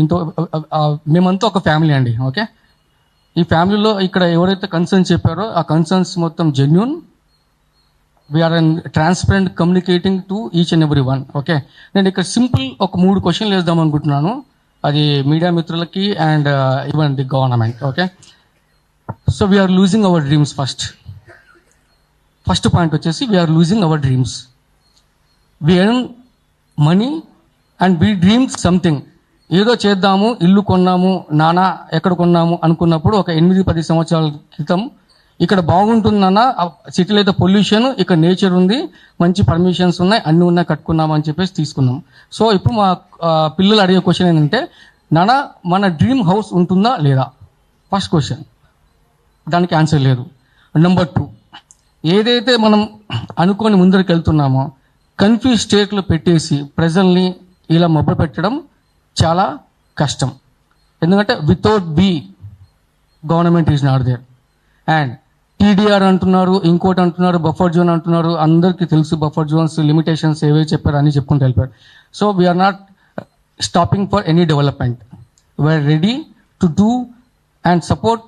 ఇంతో మేమంతా ఒక ఫ్యామిలీ అండి. ఓకే, ఈ ఫ్యామిలీలో ఇక్కడ ఎవరైతే కన్సర్న్స్ చెప్పారో ఆ కన్సర్న్స్ మొత్తం genuine. We are and transparent communicating to each and every one. Okay, నేను ఇక్కడ సింపుల్ ఒక 3 క్వశ్చన్లు వేద్దాం అనుకుంటున్నాను, అది మీడియా మిత్రులకి and even the government. Okay, so we are losing our dreams. First point వచ్చేసి we are losing our dreams. We earn money and we dream something. ఏదో చేద్దాము, ఇల్లు కొన్నాము, నానా ఎక్కడ కొన్నాము అనుకున్నప్పుడు ఒక 8-10 సంవత్సరాల క్రితం ఇక్కడ బాగుంటుందన్న, సిటీలో అయితే పొల్యూషన్, ఇక్కడ నేచర్ ఉంది, మంచి పర్మిషన్స్ ఉన్నాయి, అన్నీ ఉన్నాయి, కట్టుకున్నాం అని చెప్పేసి తీసుకున్నాం. సో ఇప్పుడు మా పిల్లలు అడిగే క్వశ్చన్ ఏంటంటే, నానా మన డ్రీమ్ హౌస్ ఉంటుందా లేదా? ఫస్ట్ క్వశ్చన్, దానికి ఆన్సర్ లేదు. నెంబర్ 2, ఏదైతే మనం అనుకొని ముందరికి వెళ్తున్నామో కన్ఫ్యూజ్ స్టేట్లో పెట్టేసి ప్రజల్ని ఇలా మొబ్బ పెట్టడం చాలా కష్టం. ఎందుకంటే without be government is not there. And TDR అంటున్నారు, ఇంకోటి అంటున్నారు, బఫర్ జోన్ అంటున్నారు. అందరికీ తెలుసు బఫర్ జోన్స్ లిమిటేషన్స్ ఏవే చెప్పారు అని చెప్పుకుంటూ వెళ్ళిపోయారు. So we are not stopping for any development. We are ready to do and support.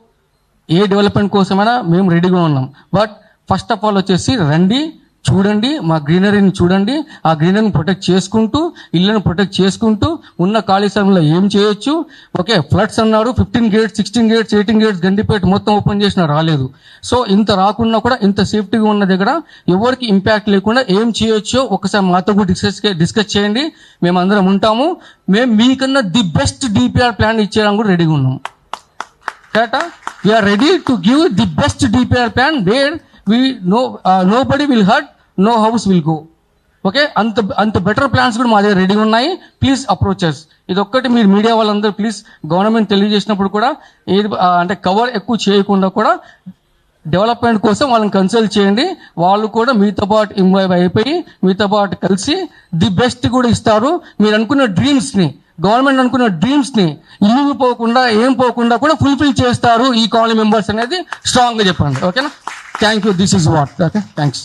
ఏ డెవలప్మెంట్ కోసమైనా మేము రెడీగా ఉన్నాం. బట్ ఫస్ట్ ఆఫ్ ఆల్ వచ్చేసి రండి, చూడండి, మా గ్రీనరీని చూడండి. ఆ గ్రీనరీని ప్రొటెక్ట్ చేసుకుంటూ, ఇళ్ళని ప్రొటెక్ట్ చేసుకుంటూ ఉన్న ఖాళీ సమయంలో ఏం చేయొచ్చు. ఓకే, ఫ్లడ్స్ అన్నారు, 15 గేట్స్, 16 గేట్స్, 18 గేట్స్ గండిపేట మొత్తం ఓపెన్ చేసినా రాలేదు. సో ఇంత రాకుండా కూడా ఇంత సేఫ్టీగా ఉన్న దగ్గర ఎవరికి ఇంపాక్ట్ లేకుండా ఏం చేయొచ్చో ఒకసారి మాతో కూడా డిస్కస్ చేయండి. మేము అందరం ఉంటాము. మేము మీకన్నా ది బెస్ట్ డిపిఆర్ ప్లాన్ ఇచ్చేయడానికి కూడా రెడీగా ఉన్నాం. కరెక్టా? We are ready to give the best DPR plan where nobody will hurt, no house will go. Okay, అంత బెటర్ ప్లాన్స్ కూడా మా దగ్గర రెడీ ఉన్నాయి. Please approaches. ఇది ఒక్కటి మీరు మీడియా వాళ్ళందరూ ప్లీజ్ గవర్నమెంట్ తెలియజేసినప్పుడు కూడా ఏది అంటే కవర్ ఎక్కువ చేయకుండా కూడా డెవలప్మెంట్ కోసం వాళ్ళని కన్సల్ట్ చేయండి. వాళ్ళు కూడా మీతో పాటు ఇన్వాల్వ్ అయిపోయి మీతో పాటు కలిసి ది బెస్ట్ కూడా ఇస్తారు. మీరు అనుకున్న డ్రీమ్స్ని, గవర్నమెంట్ అనుకున్న డ్రీమ్స్ని ఇల్లు పోకుండా ఏం పోకుండా కూడా ఫుల్ఫిల్ చేస్తారు ఈ కాలనీ మెంబర్స్ అనేది స్ట్రాంగ్గా చెప్పండి. ఓకేనా? Thank you. This is what. Okay. Thanks.